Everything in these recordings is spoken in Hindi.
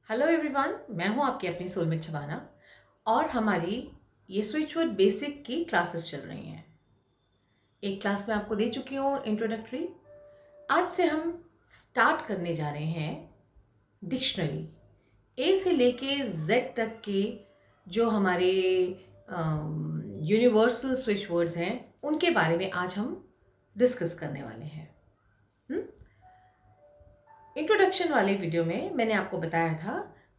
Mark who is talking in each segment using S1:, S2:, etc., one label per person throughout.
S1: हेलो एवरीवन, मैं हूं आपकी अपनी सोलमेट शबाना और हमारी ये स्विच वर्ड बेसिक की क्लासेस चल रही हैं। एक क्लास में आपको दे चुकी हूँ इंट्रोडक्टरी। आज से हम स्टार्ट करने जा रहे हैं डिक्शनरी। ए से लेके जेड तक के जो हमारे यूनिवर्सल स्विच वर्ड्स हैं उनके बारे में आज हम डिस्कस करने वाले हैं। इंट्रोडक्शन वाले वीडियो में मैंने आपको बताया था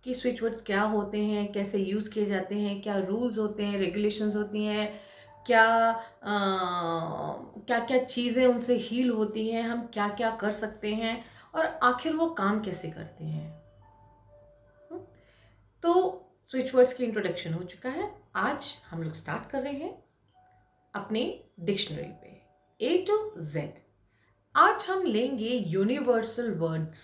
S1: कि स्विच वर्ड्स क्या होते हैं, कैसे यूज़ किए जाते हैं, क्या रूल्स होते हैं, रेगुलेशंस होती हैं, क्या क्या क्या चीज़ें उनसे हील होती हैं, हम क्या क्या कर सकते हैं और आखिर वो काम कैसे करते हैं। हम्म, तो स्विच वर्ड्स की इंट्रोडक्शन हो चुका है। आज हम लोग स्टार्ट कर रहे हैं अपने डिक्शनरी पे ए टू जेड। आज हम लेंगे यूनिवर्सल वर्ड्स।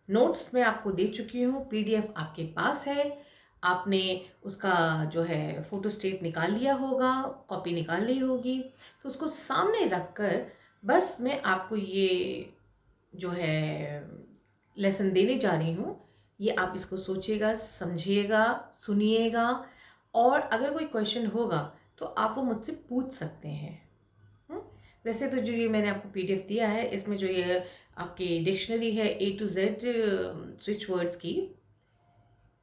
S1: नोट्स मैं आपको दे चुकी हूँ, पीडीएफ आपके पास है। आपने उसका जो है फोटो स्टेट निकाल लिया होगा, कॉपी निकाल ली होगी, तो उसको सामने रख कर बस मैं आपको ये जो है लेसन देने जा रही हूँ। ये आप इसको सोचिएगा, समझिएगा, सुनिएगा और अगर कोई क्वेश्चन होगा तो आप वो मुझसे पूछ सकते हैं। वैसे तो जो ये मैंने आपको पीडीएफ दिया है, इसमें जो ये आपकी डिक्शनरी है ए टू जेड स्विच वर्ड्स की,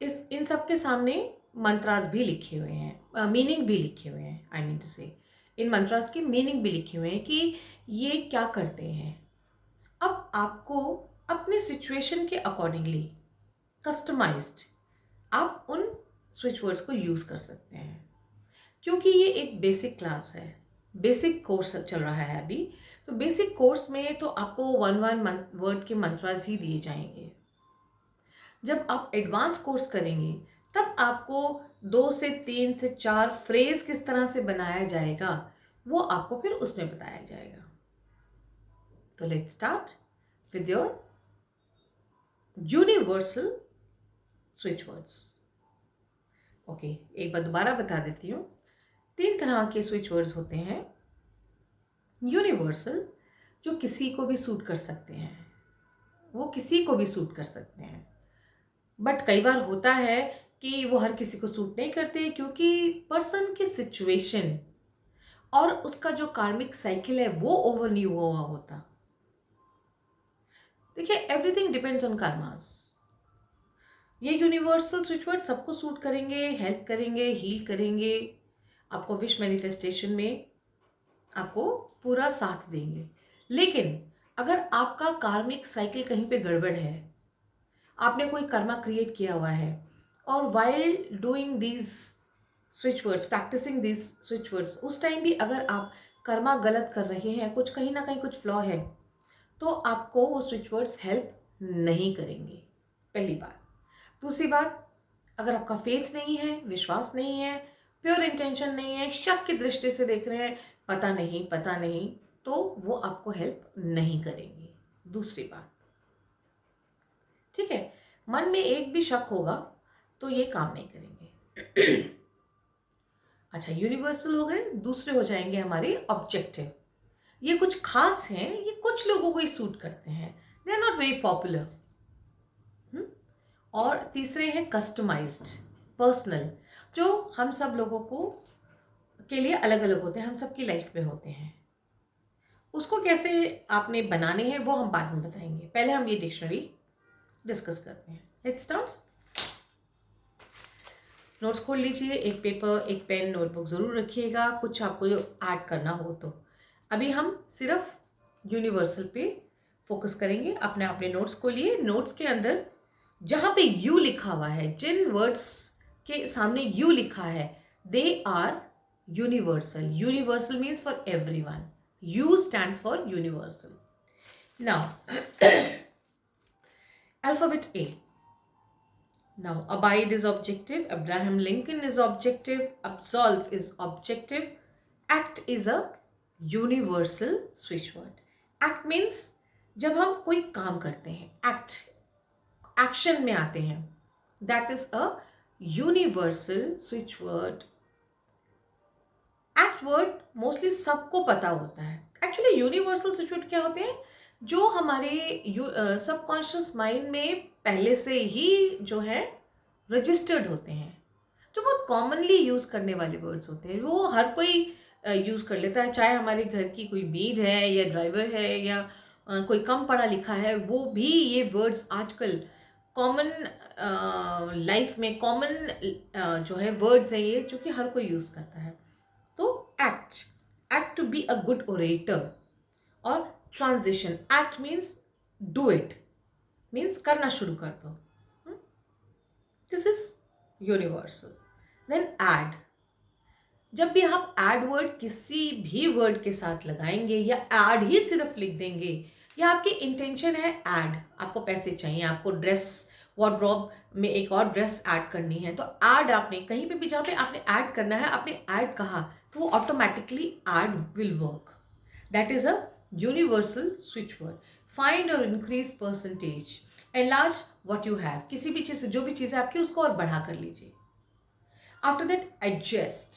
S1: इन सब के सामने मंत्रास भी लिखे हुए हैं, मीनिंग भी लिखे हुए हैं। आई मीन टू से इन मंत्रास की मीनिंग भी लिखे हुए हैं कि ये क्या करते हैं। अब आपको अपने सिचुएशन के अकॉर्डिंगली कस्टमाइज्ड आप उन स्विच वर्ड्स को यूज़ कर सकते हैं। क्योंकि ये एक बेसिक क्लास है, बेसिक कोर्स चल रहा है अभी, तो बेसिक कोर्स में तो आपको वन वर्ड के मंत्रास ही दिए जाएंगे। जब आप एडवांस कोर्स करेंगे तब आपको 2 से 3 से 4 फ्रेज किस तरह से बनाया जाएगा वो आपको फिर उसमें बताया जाएगा। तो let's start with your universal switch words. Okay, एक बार दोबारा बता देती हूँ। 3 तरह के स्विच वर्ड्स होते हैं। यूनिवर्सल, जो किसी को भी सूट कर सकते हैं, वो किसी को भी सूट कर सकते हैं, बट कई बार होता है कि वो हर किसी को सूट नहीं करते क्योंकि पर्सन की सिचुएशन और उसका जो कार्मिक साइकिल है वो ओवर नहीं हुआ होता। देखिए, एवरीथिंग डिपेंड्स ऑन कार्मास। ये यूनिवर्सल स्विच वर्ड सबको सूट करेंगे, हेल्प करेंगे, हील करेंगे, आपको विश मैनिफेस्टेशन में आपको पूरा साथ देंगे। लेकिन अगर आपका कार्मिक साइकिल कहीं पे गड़बड़ है, आपने कोई कर्मा क्रिएट किया हुआ है और while doing these switch words, practicing these switch words, उस टाइम भी अगर आप कर्मा गलत कर रहे हैं, कुछ कहीं ना कहीं कुछ फ्लॉ है, तो आपको वो स्विच वर्ड्स हेल्प नहीं करेंगे। पहली बात। दूसरी बात, अगर आपका फेथ नहीं है, विश्वास नहीं है, प्योर इंटेंशन नहीं है, शक की दृष्टि से देख रहे हैं, पता नहीं, तो वो आपको हेल्प नहीं करेंगे। दूसरी बात, ठीक है, मन में एक भी शक होगा तो ये काम नहीं करेंगे। अच्छा, यूनिवर्सल हो गए। दूसरे हो जाएंगे हमारे ऑब्जेक्टिव। ये कुछ खास हैं, ये कुछ लोगों को ही सूट करते हैं, they are not very popular. और तीसरे हैं कस्टमाइज्ड, पर्सनल, जो हम सब लोगों को के लिए अलग अलग होते हैं, हम सबकी लाइफ में होते हैं। उसको कैसे आपने बनाने हैं वो हम बाद में बताएंगे। पहले हम ये डिक्शनरी डिस्कस करते हैं। Let's start. नोट्स खोल लीजिए, एक पेपर, एक पेन, नोटबुक ज़रूर रखिएगा, कुछ आपको जो ऐड करना हो तो। अभी हम सिर्फ यूनिवर्सल पे फोकस करेंगे। अपने अपने नोट्स को लिए, नोट्स के अंदर जहाँ पे यू लिखा हुआ है, जिन वर्ड्स के सामने यू लिखा है, they are universal. Universal means for everyone. U stands for universal. Now alphabet A. Now, abide is objective, Abraham Lincoln is objective, absolve is objective, act is a universal switch word. Act means जब हम कोई काम करते हैं, act, action में आते हैं, that is a universal switch word. Act word mostly सबको पता होता है। Actually universal switch word क्या होते हैं? जो हमारे सबकॉन्शियस माइंड में पहले से ही जो है रजिस्टर्ड होते हैं, जो बहुत कॉमनली यूज़ करने वाले वर्ड्स होते हैं, वो हर कोई यूज़ कर लेता है, चाहे हमारे घर की कोई मेड है या ड्राइवर है या कोई कम पढ़ा लिखा है, वो भी ये वर्ड्स आजकल कॉमन लाइफ में कॉमन जो है वर्ड्स हैं ये, जो कि हर कोई यूज़ करता है। तो act to be a good orator, और transition, act means do it, means करना शुरू कर दो। This is universal. Then add, जब भी आप एड वर्ड किसी भी वर्ड के साथ लगाएंगे या एड ही सिर्फ लिख देंगे, या आपकी इंटेंशन है एड, आपको पैसे चाहिए, आपको ड्रेस वार्डरोब में एक और ड्रेस ऐड करनी है, तो ऐड आपने कहीं पे भी जहाँ पे आपने ऐड करना है, आपने ऐड कहा तो वो automatically add will work. That is a universal switch word. Find और increase percentage, enlarge what you have, किसी भी चीज़, जो भी चीज़ है आपकी उसको और बढ़ा कर लीजिए। After that adjust,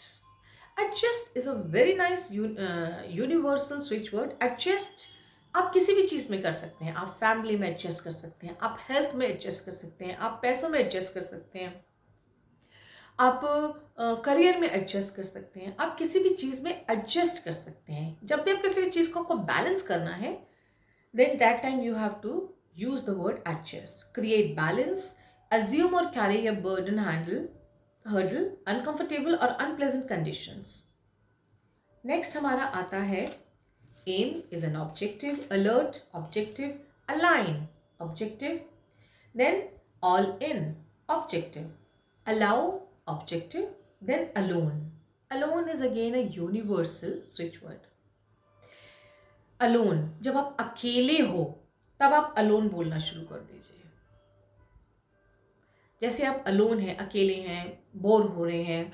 S1: adjust is a very nice universal switch word. Adjust आप किसी भी चीज़ में कर सकते हैं, आप फैमिली में एडजस्ट कर सकते हैं, आप हेल्थ में एडजस्ट कर सकते हैं, आप पैसों में एडजस्ट कर सकते हैं, आप करियर में एडजस्ट कर सकते हैं, आप किसी भी चीज़ में एडजस्ट कर सकते हैं। जब भी आप किसी भी चीज़ को आपको बैलेंस करना है, then that time you have to use the word adjust. Create balance, assume or carry a burden, hurdle, uncomfortable or unpleasant conditions. Next हमारा आता है aim is an objective, alert objective, align objective, then all in objective, allow objective, then alone. Alone is again a universal switch word. Alone, जब आप अकेले हो तब आप अलोन बोलना शुरू कर दीजिए। जैसे आप अलोन हैं, अकेले हैं, बोर हो रहे हैं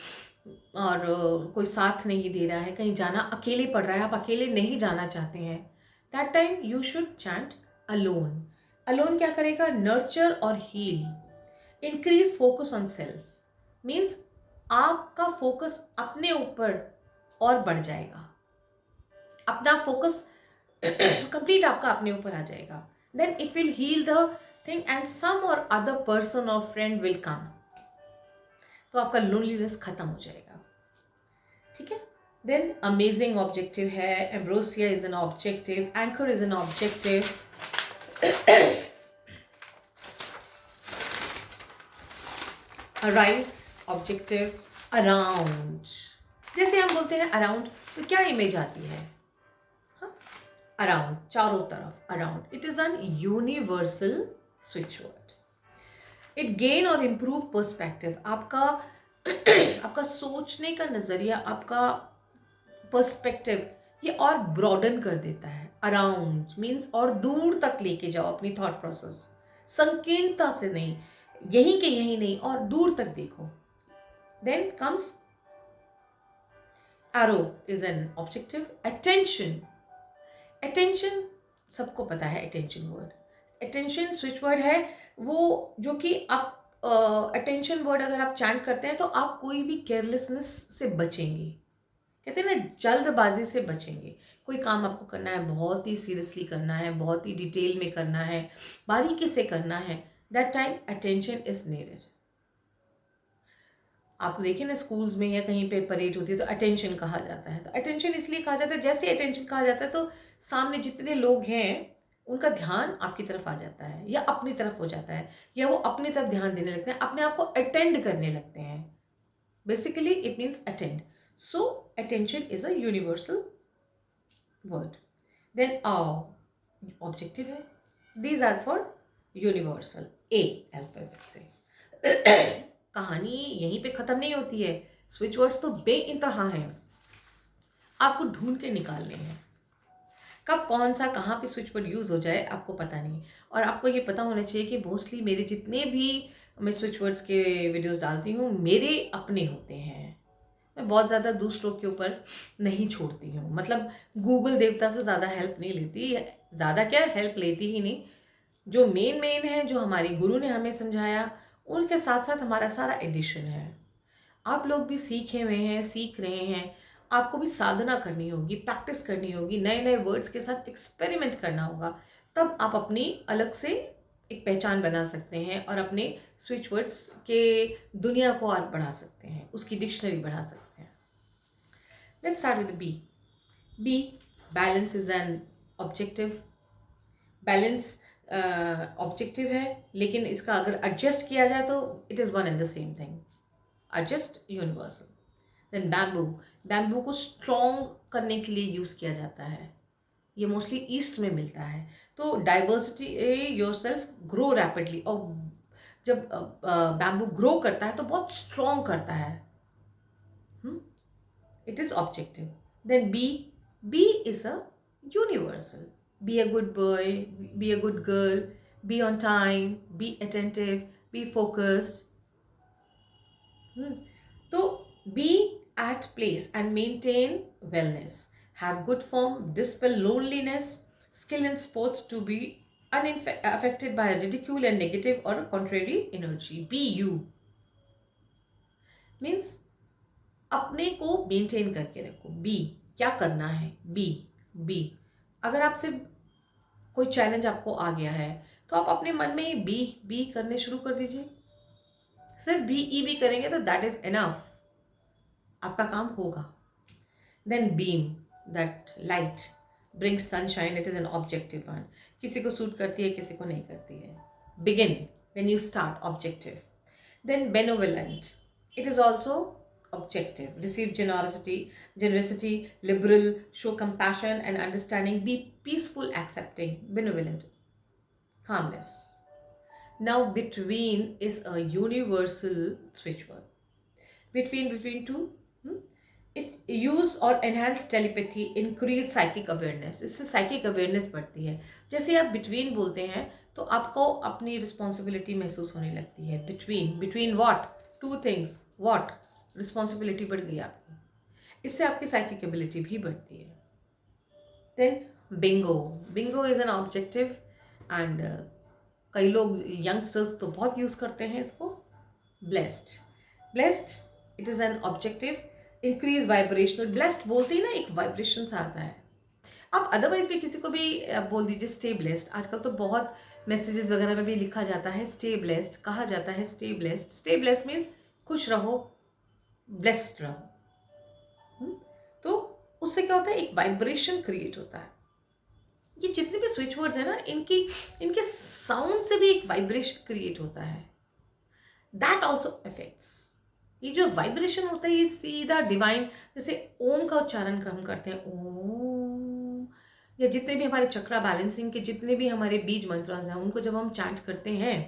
S1: और कोई साथ नहीं दे रहा है, कहीं जाना अकेले पड़ रहा है, आप अकेले नहीं जाना चाहते हैं, that time you should chant alone. Alone क्या करेगा? नर्चर और heal, increase focus on self, means आपका फोकस अपने ऊपर और बढ़ जाएगा, अपना फोकस कंप्लीट आपका अपने ऊपर आ जाएगा। Then it will heal the thing and some और अदर पर्सन और फ्रेंड विल कम, तो आपका लोनलीनेस खत्म हो जाएगा। ठीक है। देन अमेजिंग ऑब्जेक्टिव है, ambrosia is an objective, anchor is an objective, arise objective, around, जैसे हम बोलते हैं अराउंड, तो क्या इमेज आती है? अराउंड, चारों तरफ, around. It is an universal switch word. It gain और इम्प्रूव पर्सपेक्टिव, आपका सोचने का नजरिया, आपका पर्सपेक्टिव ये और ब्रॉडन कर देता है। अराउंड मीन्स और दूर तक लेके जाओ अपनी थॉट प्रोसेस, संकीर्णता से नहीं, यहीं के यहीं नहीं, और दूर तक देखो। Then comes arrow is an objective, attention. Attention सबको पता है, attention word, attention switch word है वो, जो कि आप अटेंशन वर्ड अगर आप चैंट करते हैं तो आप कोई भी केयरलेसनेस से बचेंगे, कहते हैं ना जल्दबाजी से बचेंगे। कोई काम आपको करना है, बहुत ही सीरियसली करना है, बहुत ही डिटेल में करना है, बारीकी से करना है, that time attention is needed. आप देखिए ना स्कूल्स में या कहीं पे परेड होती है तो अटेंशन कहा जाता है, तो अटेंशन इसलिए कहा जाता है, जैसे अटेंशन कहा जाता है तो सामने जितने लोग हैं उनका ध्यान आपकी तरफ आ जाता है या अपनी तरफ हो जाता है, या वो अपनी तरफ ध्यान देने लगते हैं, अपने आप को अटेंड करने लगते हैं। Basically it means attend. So attention is a universal word. Then objective है, these are for universal. A alphabet से। कहानी यहीं पे ख़त्म नहीं होती है, स्विच वर्ड्स तो बेइंतहा हैं, आपको ढूंढ के निकालने हैं। कब कौन सा कहाँ पे स्विच वर्ड यूज़ हो जाए आपको पता नहीं, और आपको ये पता होना चाहिए कि मोस्टली मेरे जितने भी मैं स्विच वर्ड्स के वीडियोस डालती हूँ मेरे अपने होते हैं, मैं बहुत ज़्यादा दूसरों के ऊपर नहीं छोड़ती हूँ, मतलब गूगल देवता से ज़्यादा हेल्प नहीं लेती, ज़्यादा क्या हेल्प लेती ही नहीं, जो मेन है, जो हमारे गुरु ने हमें समझाया उनके साथ साथ हमारा सारा एडिशन है। आप लोग भी सीखे हुए हैं, सीख रहे हैं, आपको भी साधना करनी होगी, प्रैक्टिस करनी होगी, नए नए वर्ड्स के साथ एक्सपेरिमेंट करना होगा, तब आप अपनी अलग से एक पहचान बना सकते हैं और अपने स्विच वर्ड्स के दुनिया को और बढ़ा सकते हैं, उसकी डिक्शनरी बढ़ा सकते हैं। Let's start with B. B, balance is an objective. Balance objective है, लेकिन इसका अगर एडजस्ट किया जाए तो it is one and the same thing. Adjust universal. Then bamboo. Bamboo को स्ट्रॉन्ग करने के लिए यूज़ किया जाता है, ये मोस्टली ईस्ट में मिलता है। तो diversity your self grow rapidly, और जब बैम्बू ग्रो करता है तो बहुत स्ट्रॉन्ग करता है। It is objective. Then B. B is a universal. Be a good boy, be a good girl, be on time, be attentive, be focused. So be at place and maintain wellness. Have good form, dispel loneliness, skill in sports to be unaffected by ridicule and negative or contrary energy. Be you. Means अपने को मेंटेन करके रखो। बी, क्या करना है, बी। बी, अगर आपसे कोई चैलेंज आपको आ गया है तो आप अपने मन में ही बी बी करने शुरू कर दीजिए। सिर्फ बी ई बी करेंगे तो दैट इज इनफ, आपका काम होगा। Then beam, that light brings sunshine, it is an objective one. किसी को सूट करती है, किसी को नहीं करती है। Begin, when you start, objective. Then benevolent, it is also objective. Receive generosity, liberal, show compassion and understanding, be peaceful, accepting, benevolent, calmness. Now between is a universal switch word. Between two, it use or enhance telepathy, increase psychic awareness. इससे psychic awareness बढ़ती है। जैसे आप between बोलते हैं तो आपको अपनी responsibility महसूस होने लगती है। between what, two things, what, responsibility बढ़ गई आपकी, इससे आपकी साइकिक एबिलिटी भी बढ़ती है। Then bingo. Bingo is an objective and कई लोग यंगस्टर्स तो बहुत यूज करते हैं इसको। Blessed, blessed it is an objective, increase vibrational. Blessed बोलते ही ना एक वाइब्रेशन सा आता है। आप अदरवाइज भी किसी को भी बोल दीजिए स्टे ब्लेस्ड। आजकल तो बहुत मैसेजेस वगैरह में भी लिखा जाता है स्टे ब्लेस्ड, कहा जाता है stay blessed. Stay blessed means खुश रहो, ब्लेस्ड रहो। तो उससे क्या होता है, एक वाइब्रेशन क्रिएट होता है। ये जितने भी स्विच वर्ड्स है ना, इनके साउंड से भी एक वाइब्रेशन क्रिएट होता है, दैट ऑल्सो अफेक्ट्स। ये जो वाइब्रेशन होता है ये सीधा डिवाइन, जैसे ओम का उच्चारण हम करते हैं ओम, या जितने भी हमारे चक्रा बैलेंसिंग के जितने भी हमारे बीज मंत्र हैं उनको जब हम चैंट करते हैं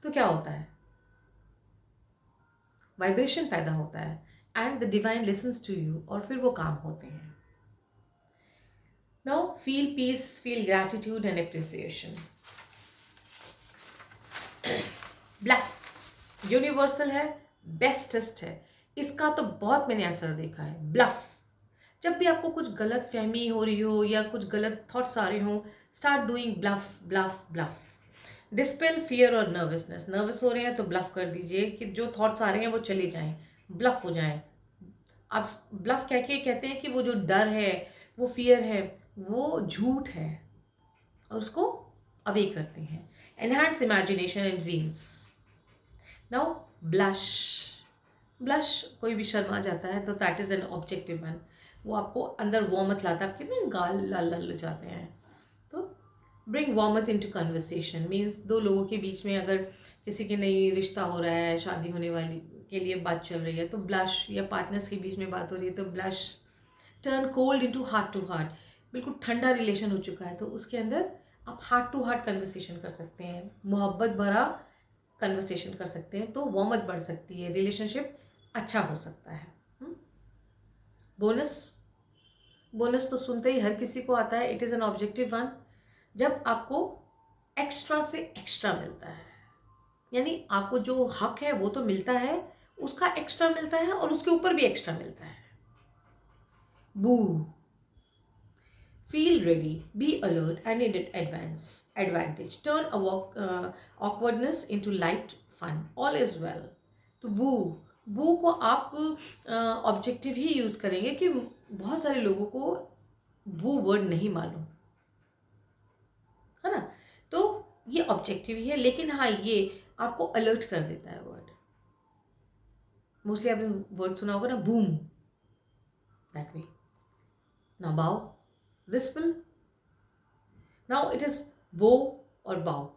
S1: तो क्या होता है, वाइब्रेशन पैदा होता है and the divine listens to you, और फिर वो काम होते हैं। Now feel peace, feel gratitude and appreciation. Bluff universal है, बेस्टेस्ट है, इसका तो बहुत मैंने असर देखा है। ब्लफ, जब भी आपको कुछ गलत फहमी हो रही हो या कुछ गलत थॉट्स आ रहे हो, start doing bluff bluff bluff. Dispel fear और नर्वसनेस, नर्वस हो रहे हैं तो ब्लफ कर दीजिए कि जो थॉट्स आ रहे हैं वो चले जाएं, ब्लफ हो जाएं। आप ब्लफ कह के कहते हैं कि वो जो डर है, वो फियर है, वो झूठ है, और उसको अवे करते हैं। Enhance imagination and dreams. Now blush, blush कोई भी शर्मा जाता है तो that is an objective one, वो आपको अंदर वार्मथ लाता है, आपके ना गाल लाल लाल जाते हैं। तो bring warmth into conversation means दो लोगों के बीच में अगर किसी के नई रिश्ता हो रहा है, शादी होने वाली के लिए बात चल रही है तो ब्लश, या पार्टनर्स के बीच में बात हो रही है तो blush. Turn cold into heart to heart, बिल्कुल ठंडा रिलेशन हो चुका है तो उसके अंदर आप हार्ट टू हार्ट कन्वर्सेशन कर सकते हैं, मोहब्बत भरा कन्वर्सेशन कर सकते हैं, तो वार्मथ बढ़ सकती है, रिलेशनशिप अच्छा हो सकता है। बोनस, बोनस तो सुनते ही हर किसी को आता है, it is an objective one. जब आपको एक्स्ट्रा से एक्स्ट्रा मिलता है, यानी आपको जो हक है वो तो मिलता है, उसका एक्स्ट्रा मिलता है और उसके ऊपर भी एक्स्ट्रा मिलता है। बू, feel ready, be alert and advantage, turn awkwardness into light fun, all is well। तो बू, बू को आप ऑब्जेक्टिव ही यूज करेंगे कि बहुत सारे लोगों को बू वर्ड नहीं मालूम है ना, तो ये ऑब्जेक्टिव ही है, लेकिन हाँ ये आपको अलर्ट कर देता है वर्ड। मोस्टली आपने वर्ड सुना होगा ना, बूम, दैट वे। नाउ बाओ, this will, now it is बो और बाओ।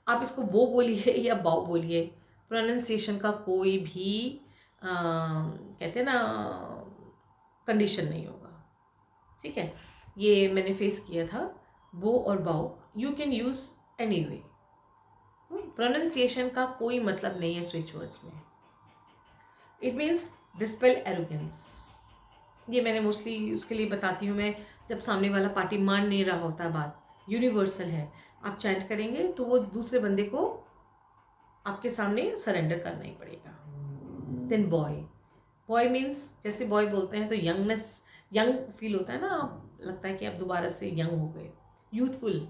S1: आप इसको बो बोलिए या बाओ बोलिए, प्रोनाउंसिएशन का कोई भी कहते हैं ना कंडीशन नहीं होगा, ठीक है। ये मैंने फेस किया था, बो और बाओ you can use any way. Pronunciation का कोई मतलब नहीं है स्विच वर्ड्स में। It means dispel arrogance. ये मैंने मोस्टली उसके लिए बताती हूँ मैं, जब सामने वाला पार्टी मान नहीं रहा होता, बात यूनिवर्सल है, आप चैंट करेंगे तो वो दूसरे बंदे को आपके सामने सरेंडर करना ही पड़ेगा। देन बॉय, बॉय मीन्स जैसे बॉय बोलते हैं तो यंगनेस, यंग फील होता है ना, आप लगता है कि आप दोबारा से यंग हो गए, youthful.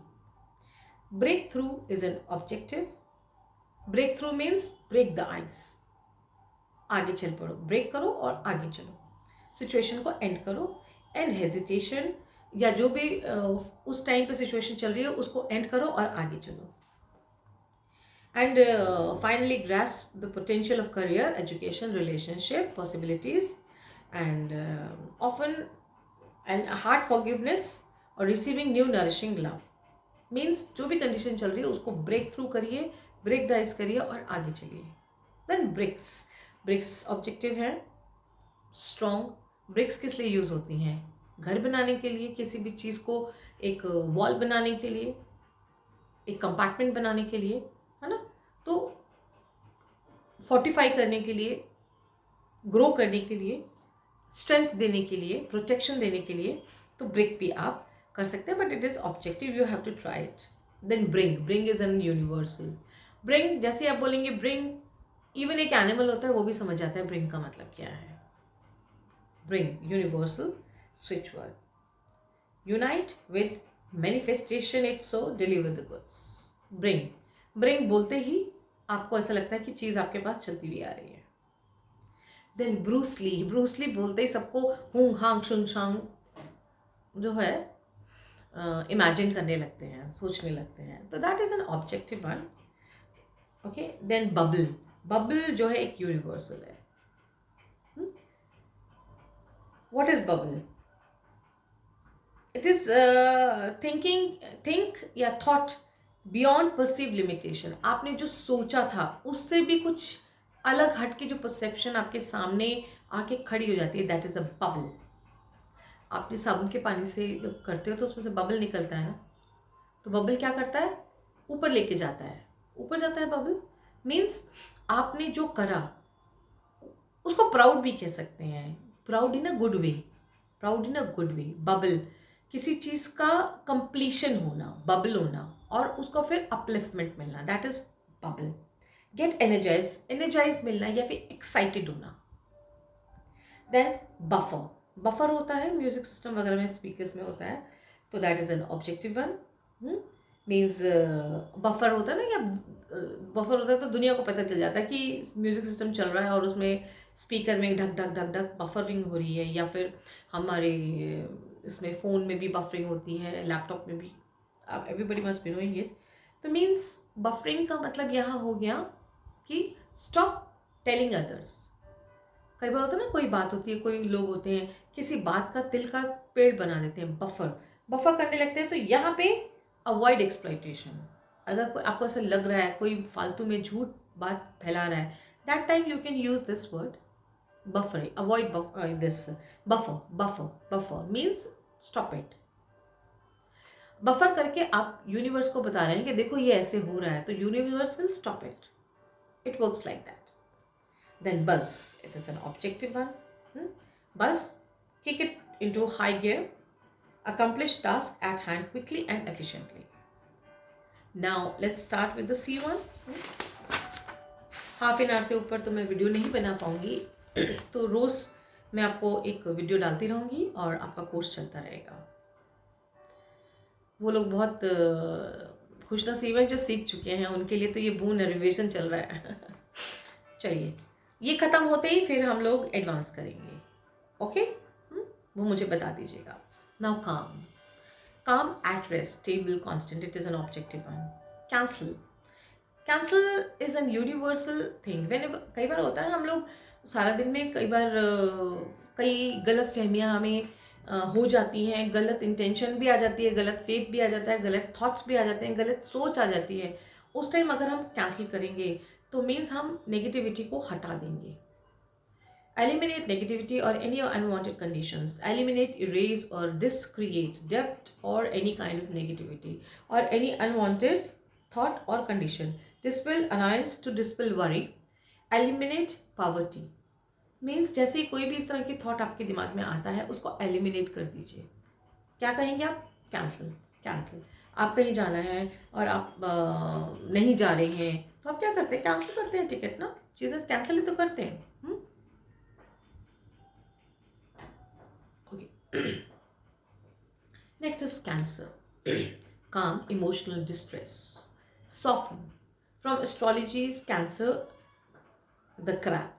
S1: Break through is an objective. Break through means break the ice, आगे चल पड़ो, ब्रेक करो और आगे चलो, सिचुएशन को एंड करो। एंड हेजिटेशन, या जो भी उस टाइम पे सिचुएशन चल रही है उसको एंड करो और आगे चलो। And finally grasp the potential of career, education, relationship possibilities, and often and heart forgiveness और receiving new nourishing love. Means जो भी कंडीशन चल रही है उसको ब्रेक थ्रू करिए, ब्रेक द आइस करिए और आगे चलिए। देन ब्रिक्स, ब्रिक्स ऑब्जेक्टिव है, स्ट्रॉन्ग। ब्रिक्स किस लिए यूज होती हैं? घर बनाने के लिए, किसी भी चीज़ को एक वॉल बनाने के लिए, एक कंपार्टमेंट बनाने के लिए, है ना, तो फोर्टिफाई करने के लिए, ग्रो करने के लिए, स्ट्रेंथ देने के लिए, प्रोटेक्शन देने के लिए, तो ब्रिक भी आप कर सकते हैं, but it is objective, you have to try it. Then bring, bring is an universal. Bring, जैसे आप बोलेंगे ब्रिंग, इवन एक एनिमल होता है वो भी समझ जाता है ब्रिंग का मतलब क्या है। Bring universal switch word. Unite with manifestation it so, deliver the goods. Bring, bring बोलते ही आपको ऐसा लगता है कि चीज़ आपके पास चलती हुई आ रही है। देन ब्रूसली, ब्रूसली बोलते ही सबको हुंग हांग शुंग शांग जो है इमेजिन करने लगते हैं, सोचने लगते हैं, तो that is an objective one. Okay, then bubble, bubble जो है एक यूनिवर्सल है। What is bubble? It is think या थॉट बियॉन्ड परसीव लिमिटेशन। आपने जो सोचा था उससे भी कुछ अलग हट के जो परसेप्शन आपके सामने आके खड़ी हो जाती है, दैट इज अ बबल। आपने साबुन के पानी से जब करते हो तो उसमें से बबल निकलता है ना, तो बबल क्या करता है? ऊपर लेके जाता है, ऊपर जाता है बबल। मीन्स आपने जो करा उसको प्राउड भी कह सकते हैं, proud in a good way, proud in a good way. Bubble किसी चीज का कंप्लीशन होना, बबल होना, और उसको फिर अपलिफ्टमेंट मिलना, that is bubble. Get energize, energize मिलना या फिर एक्साइटेड होना। देन बफर, बफर होता है म्यूजिक सिस्टम वगैरह में, स्पीकर्स में होता है, तो that is an objective one. Means buffer होता है ना, या बफर होता है तो दुनिया को पता चल जाता है कि म्यूजिक सिस्टम चल रहा है और उसमें स्पीकर में ढक ढक ढक ढक बफरिंग हो रही है, या फिर हमारे इसमें फ़ोन में भी बफरिंग होती है, लैपटॉप में भी, अब everybody must be knowing it. तो मीन्स बफरिंग का मतलब यहाँ हो गया कि स्टॉप टेलिंग अदर्स। कई बार होता है ना, कोई बात होती है, कोई लोग होते हैं किसी बात का तिल का पेड़ बना देते हैं, बफर बफर करने लगते हैं, तो यहाँ पे अवॉइड एक्सप्लॉइटेशन। अगर कोई आपको ऐसा लग रहा है कोई फालतू में झूठ बात फैला रहा है, that time you can use this word buffering, avoid this buffer means stop it। Buffer करके आप यूनिवर्स को बता रहे हैं कि देखो ये ऐसे हो रहा है, तो universe will stop it, it works like that. Then बस, it is an objective one. बस, kick it into high gear, accomplish task at hand quickly and efficiently। now let's start with the C1। Half an hour से ऊपर तो मैं वीडियो नहीं बना पाऊंगी, तो रोज़ मैं आपको एक वीडियो डालती रहूँगी और आपका कोर्स चलता रहेगा। वो लोग बहुत खुशनसीब हैं जो सीख चुके हैं, उनके लिए तो ये बून रिविजन चल रहा है। चलिए, ये ख़त्म होते ही फिर हम लोग एडवांस करेंगे, ओके? वो मुझे बता दीजिएगा। नाउ काम, काम at rest, stable, constant, it is an objective one. Cancel. Cancel is an universal thing. When कई बार होता है हम लोग सारा दिन में कई बार कई गलत फहमियाँ हमें हो जाती हैं, गलत इंटेंशन भी आ जाती है, गलत फेथ भी आ जाता है, गलत थॉट्स भी आ जाते हैं, गलत सोच आ जाती है। उस टाइम अगर हम कैंसिल करेंगे तो मीन्स हम नेगेटिविटी को हटा देंगे। Eliminate negativity or any unwanted conditions. Eliminate, erase, or discreate depth or any kind of negativity or any unwanted thought or condition. Dispel annoyance to dispel worry. Eliminate poverty. Means जैसे ही कोई भी इस तरह की थॉट आपके दिमाग में आता है उसको एलिमिनेट कर दीजिए। क्या कहेंगे आप? कैंसिल। कैंसिल। आप कहीं जाना है और आप नहीं जा रहे हैं तो आप क्या करते हैं? कैंसिल करते हैं टिकट ना, चीज़ें कैंसिल ही तो करते हैं। Next is Cancer. Calm emotional distress. Soften. From astrology's Cancer, the crab.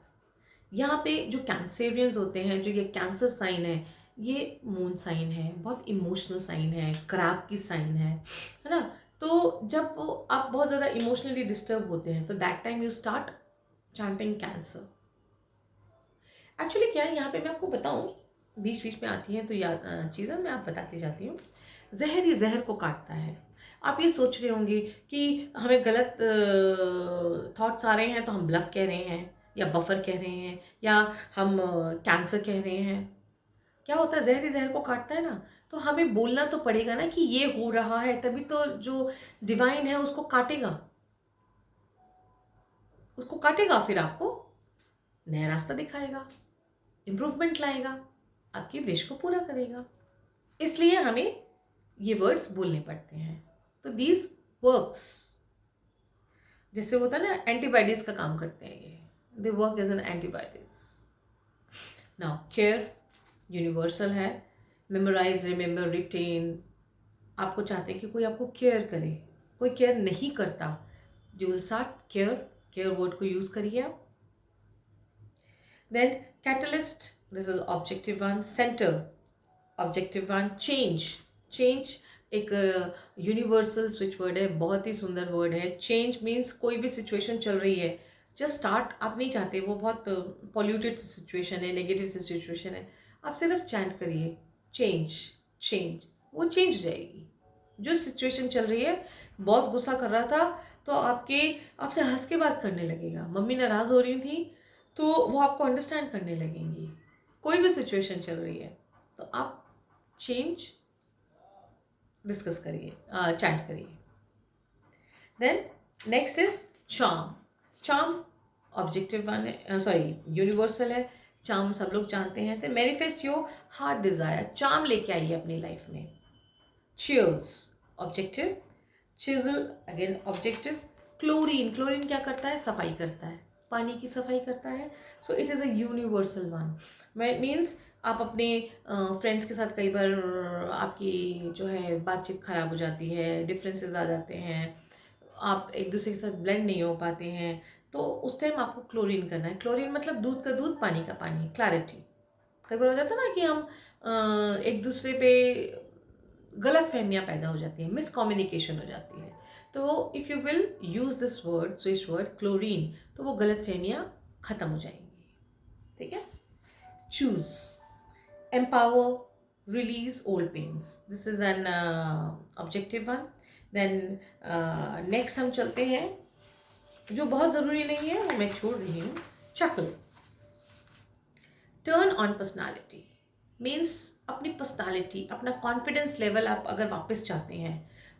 S1: यहाँ पे जो कैंसेरियंस होते हैं, जो ये कैंसर साइन है, ये मून साइन है, बहुत इमोशनल साइन है, क्रैब की साइन है ना। तो जब आप बहुत ज़्यादा इमोशनली डिस्टर्ब होते हैं तो that time you start chanting cancer. Actually क्या है, यहाँ पे मैं आपको बताऊँ, बीच बीच में आती हैं तो याद चीज़ें मैं आप बताती जाती हूँ। जहर ही जहर को काटता है। आप ये सोच रहे होंगे कि हमें गलत थॉट्स आ रहे हैं तो हम ब्लफ कह रहे हैं या बफर कह रहे हैं या हम कैंसर कह रहे हैं। क्या होता है, जहर ही जहर को काटता है ना, तो हमें बोलना तो पड़ेगा ना कि ये हो रहा है, तभी तो जो डिवाइन है उसको काटेगा, उसको काटेगा, फिर आपको नया रास्ता दिखाएगा, इम्प्रूवमेंट लाएगा, आपकी विश को पूरा करेगा। इसलिए हमें ये वर्ड्स बोलने पड़ते हैं। तो दीज वर्क्स, जैसे होता है ना, एंटीबायोटिक्स का काम करते हैं ये, they work as an antibiotics. Now care universal है। Memorise, remember, retain. आपको चाहते हैं कि कोई आपको केयर करे, कोई केयर नहीं करता, you will start care. Care word को यूज करिए आप। Then catalyst, this is objective one. Center, objective one. Change, change एक यूनिवर्सल स्विच वर्ड है, बहुत ही सुंदर वर्ड है। चेंज मीन्स कोई भी सिचुएशन चल रही है, जस्ट स्टार्ट, आप नहीं चाहते, वो बहुत पॉल्यूटेड सिचुएशन है, नेगेटिव सिचुएशन है, आप सिर्फ चैंट करिए चेंज, चेंज, वो चेंज हो जाएगी। जो सिचुएशन चल रही है, बॉस गुस्सा कर रहा था तो आपसे हंस के बात करने लगेगा, मम्मी नाराज़ हो रही थी तो वो आपको अंडरस्टैंड करने लगेंगी। कोई भी सिचुएशन चल रही है तो आप चेंज डिस्कस करिए, चैट करिए। Then next is charm. Charm objective one है, सॉरी यूनिवर्सल है। चार्म सब लोग जानते हैं। तो manifest your heart desire, charm लेके आइए अपनी लाइफ में। Cheers objective. Chisel again objective. Chlorine, chlorine क्या करता है? सफाई करता है, पानी की सफाई करता है। So it is a universal one. Means आप अपने फ्रेंड्स के साथ कई बार आपकी जो है बातचीत ख़राब हो जाती है, डिफरेंसेस आ जाते हैं, आप एक दूसरे के साथ ब्लेंड नहीं हो पाते हैं, तो उस टाइम आपको क्लोरीन करना है। क्लोरीन मतलब दूध का दूध, पानी का पानी, क्लैरिटी। कई बार हो जाता है ना कि हम एक दूसरे पे गलत फहमियाँ पैदा हो जाती हैं, मिसकम्युनिकेशन हो जाती है। तो if you will use this word, switch word chlorine, तो वो गलत फहमियाँ ख़त्म हो जाएंगी। ठीक है। Choose, empower, release old pains. This is an objective one. Then next हम चलते हैं, जो बहुत ज़रूरी नहीं है वो मैं छोड़ रही हूँ। chuckle, turn on personality, means अपनी पर्सनालिटी, अपना कॉन्फिडेंस लेवल आप अगर वापस चाहते हैं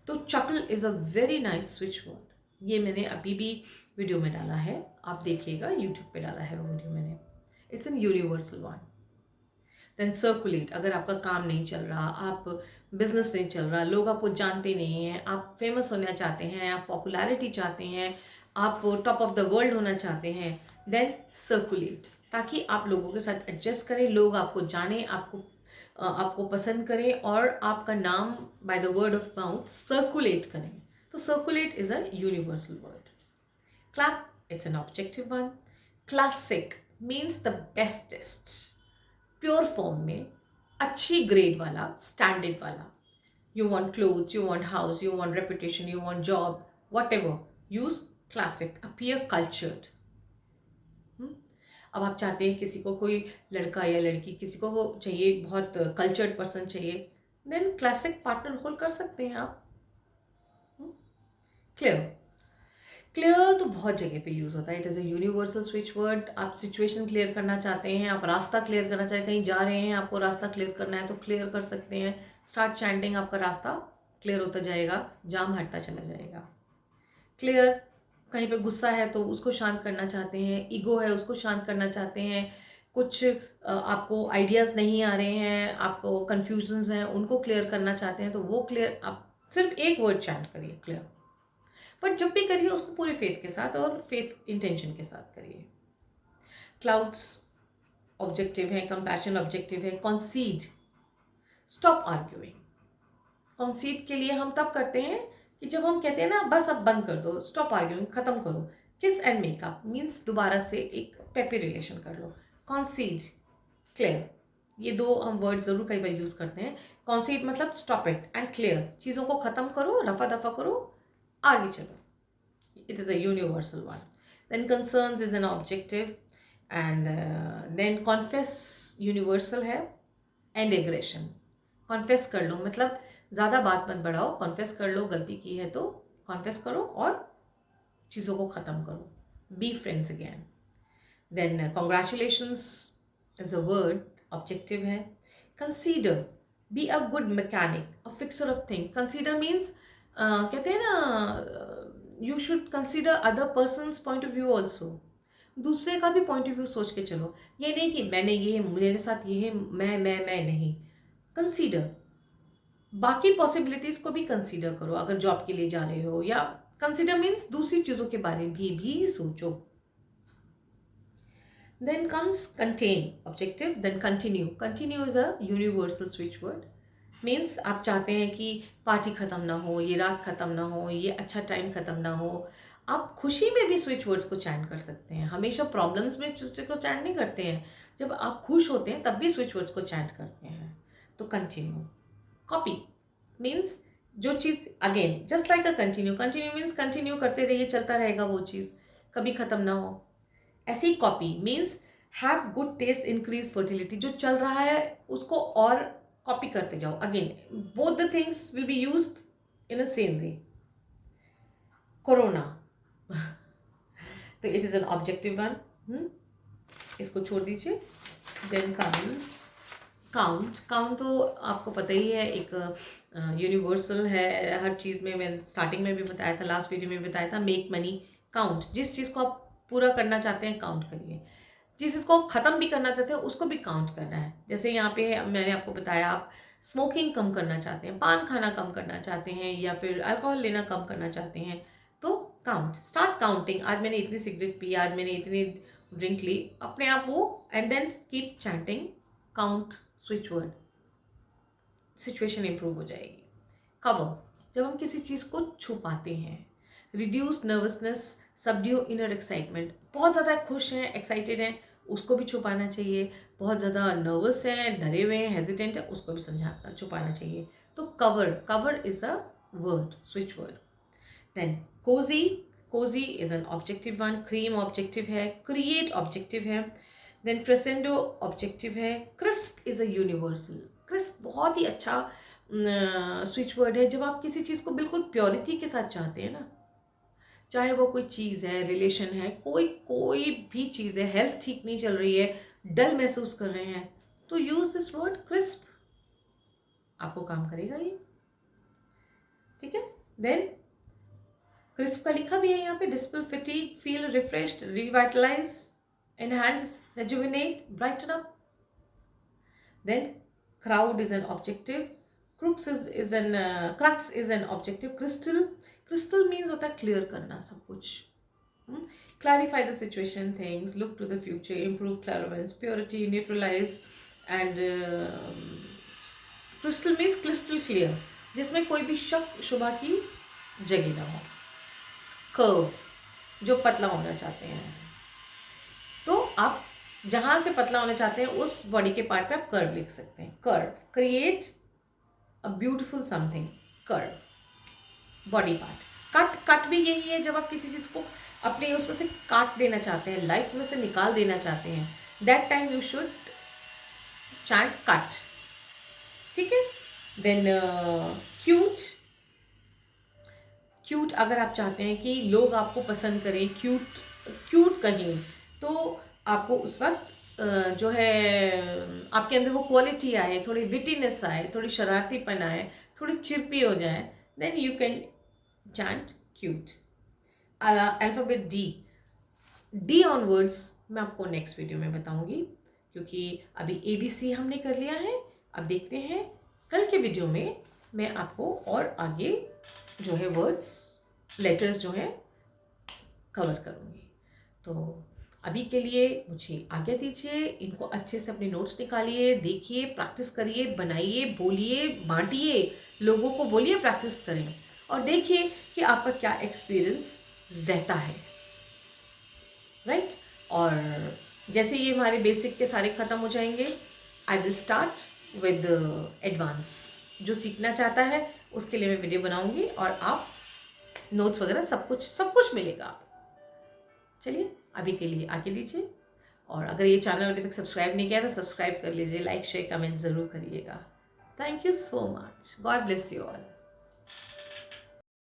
S1: तो chuckle is a very nice switch word. ये मैंने अभी भी वीडियो में डाला है, आप देखिएगा, यूट्यूब पे डाला है वो वीडियो मैंने। It's an universal one. Then circulate, अगर आपका काम नहीं चल रहा, आप बिजनेस नहीं चल रहा, लोग आपको जानते नहीं हैं, आप फेमस होना चाहते हैं, आप पॉपुलैरिटी चाहते हैं, आप टॉप ऑफ द वर्ल्ड होना चाहते हैं, देन सर्कुलेट, ताकि आप लोगों के साथ एडजस्ट करें, लोग आपको जाने, आपको पसंद करें और आपका नाम by the word of mouth circulate करें। तो circulate is a universal word. Clap, it's an objective one. Classic means the bestest, pure form में, अच्छी ग्रेड वाला, स्टैंडर्ड वाला। You want clothes, you want house, you want reputation, you want job, what ever, use classic, appear cultured. अब आप चाहते हैं किसी को, कोई लड़का या लड़की किसी को चाहिए, बहुत कल्चर्ड पर्सन चाहिए, देन क्लासिक पार्टनर होल्ड कर सकते हैं आप। क्लियर, क्लियर तो बहुत जगह पे यूज़ होता है। It is a universal switch word. आप सिचुएशन क्लियर करना चाहते हैं, आप रास्ता क्लियर करना चाहते हैं, कहीं जा रहे हैं, आपको रास्ता क्लियर करना है तो क्लियर कर सकते हैं। स्टार्ट चैंटिंग, आपका रास्ता क्लियर होता जाएगा, जाम हटता चला जाएगा। क्लियर, कहीं पे गुस्सा है तो उसको शांत करना चाहते हैं, ईगो है उसको शांत करना चाहते हैं, कुछ आपको आइडियाज़ नहीं आ रहे हैं, आपको कन्फ्यूजन्स हैं, उनको क्लियर करना चाहते हैं, तो वो क्लियर आप सिर्फ एक वर्ड चैंट करिए, क्लियर। बट जब भी करिए उसको पूरे फेथ के साथ और फेथ इंटेंशन के साथ करिए। क्लाउड्स ऑब्जेक्टिव है, कंपैशन ऑब्जेक्टिव है, कॉन्सीड, स्टॉप आर्ग्यूइंग। कॉन्सीड के लिए हम तब करते हैं कि जब हम कहते हैं ना बस अब बंद कर दो, स्टॉप आर्ग्यूइंग, खत्म करो। किस एंड मेकअप मीन्स दोबारा से एक पेपी रिलेशन कर लो। कॉन्सीड, क्लियर, ये दो हम वर्ड जरूर कई बार यूज करते हैं। कॉन्सीड मतलब स्टॉप इट एंड क्लियर, चीज़ों को खत्म करो, रफा दफा करो, आगे चलो। It is a universal one. Then concerns is an objective, and then confess universal है, and aggression, confess कर लो मतलब ज़्यादा बात मत बढ़ाओ, confess कर लो, गलती की है तो confess करो और चीज़ों को ख़त्म करो, be friends again. Then congratulations is a word, objective है. Consider, be a good mechanic, a fixer of thing. Consider means कहते हैं ना you should consider other persons point of view also. दूसरे का भी पॉइंट ऑफ व्यू सोच के चलो, ये नहीं कि मैंने ये, मेरे साथ ये है, मैं नहीं। कंसीडर बाकी पॉसिबिलिटीज़ को भी कंसीडर करो। अगर जॉब के लिए जा रहे हो, या कंसीडर मीन्स दूसरी चीज़ों के बारे में भी सोचो। Then comes contain objective, then continue. Continue is a universal switch word. Means आप चाहते हैं कि पार्टी ख़त्म ना हो, ये रात ख़त्म ना हो, ये अच्छा टाइम ख़त्म ना हो। आप खुशी में भी स्विच वर्ड्स को चैंट कर सकते हैं, हमेशा प्रॉब्लम्स में स्विच को चैंट नहीं करते हैं। जब आप खुश होते हैं तब भी स्विच वर्ड्स को चैंट करते हैं। तो कंटिन्यू। कॉपी मीन्स जो चीज़, again just like a continue, continue means continue करते रहिए, चलता रहेगा वो चीज़, कभी ख़त्म ना हो। ऐसे ही copy means have good taste, increase fertility, जो चल रहा है उसको और कॉपी करते जाओ। Again both the things will be used in a same way. Corona तो it is an objective one, इसको छोड़ दीजिए। Then comes count. काउंट तो आपको पता ही है, एक यूनिवर्सल है हर चीज़ में। मैं स्टार्टिंग में भी बताया था, लास्ट वीडियो में भी बताया था, मेक मनी, काउंट। जिस चीज़ को आप पूरा करना चाहते हैं काउंट करिए, जिस चीज़ को ख़त्म भी करना चाहते हैं उसको भी काउंट करना है। जैसे यहाँ पे मैंने आपको बताया, आप स्मोकिंग कम करना चाहते हैं, पान खाना कम करना चाहते हैं, या फिर अल्कोहल लेना कम करना चाहते हैं, तो काउंट, स्टार्ट काउंटिंग। आज मैंने इतनी सिगरेट पी, आज मैंने इतनी ड्रिंक ली, अपने आप वो, and then keep chanting, count switch word, situation improve हो जाएगी। कवर, जब हम किसी चीज़ को छुपाते हैं। Reduce nervousness, subdue inner excitement, बहुत ज़्यादा खुश हैं, एक्साइटेड हैं, उसको भी छुपाना चाहिए। बहुत ज़्यादा नर्वस हैं, डरे हुए हैं, हेजिटेंट है, उसको भी छुपाना चाहिए। तो cover, cover is a word, switch word. Then cozy, cozy is an objective one. Cream objective है, क्रिएट ऑब्जेक्टिव है। देन क्रेसेंडो ऑब्जेक्टिव है। Crisp is a universal. Crisp बहुत ही अच्छा स्विच वर्ड है। जब आप किसी चीज़ को बिल्कुल प्योरिटी के साथ चाहते हैं ना, चाहे वो कोई चीज़ है, रिलेशन है, कोई भी चीज़ है, हेल्थ ठीक नहीं चल रही है, डल महसूस कर रहे हैं, तो यूज़ दिस वर्ड क्रिस्प, आपको काम करेगा ये। ठीक है। देन क्रिस्प का लिखा भी है यहाँ पे, dispel fatigue, feel refreshed, revitalize, enhance, rejuvenate, brighten up. Then crowd is an objective, crux is an objective. Crystal, crystal means होता है क्लियर करना सब कुछ। Clarify the situation, things, look to the future, improve clairvoyance, purity, neutralize, and crystal means crystal clear, जिसमें कोई भी शक शुबा की जगह ना हो। कर्व, जो पतला होना चाहते हैं, तो आप जहाँ से पतला होना चाहते हैं उस बॉडी के पार्ट पे आप कर्व लिख सकते हैं। Curve, create a beautiful something, curve, body part. Cut भी यही है, जब आप किसी चीज़ को अपने उसमें से काट देना चाहते हैं, लाइफ में से निकाल देना चाहते हैं, that time you should chant cut. ठीक है। Then cute. क्यूट अगर आप चाहते हैं कि लोग आपको पसंद करें, क्यूट क्यूट कहें, तो आपको उस वक्त जो है आपके अंदर वो क्वालिटी आए, थोड़ी विटीनेस आए, थोड़ी शरारतीपन आए, थोड़ी चिरपी हो जाए, then you can chant cute. Alphabet D. D onwards मैं आपको नेक्स्ट वीडियो में बताऊंगी, क्योंकि अभी ABC हमने कर लिया है। अब देखते हैं कल के वीडियो में मैं आपको और आगे जो है वर्ड्स, लेटर्स जो है कवर करूंगी। तो अभी के लिए मुझे आज्ञा दीजिए। इनको अच्छे से अपने नोट्स निकालिए, देखिए, प्रैक्टिस करिए, बनाइए, बोलिए, बांटिए, लोगों को बोलिए, प्रैक्टिस करें और देखिए कि आपका क्या एक्सपीरियंस रहता है। राइट। और जैसे ये हमारे बेसिक के सारे ख़त्म हो जाएंगे, I will start with advance. जो सीखना चाहता है उसके लिए मैं वीडियो बनाऊंगी और आप नोट्स वगैरह सब कुछ मिलेगा। चलिए अभी के लिए आगे दीजिए, और अगर ये चैनल अभी तक सब्सक्राइब नहीं किया तो सब्सक्राइब कर लीजिए, लाइक शेयर कमेंट ज़रूर करिएगा। Thank you so much. God bless you all.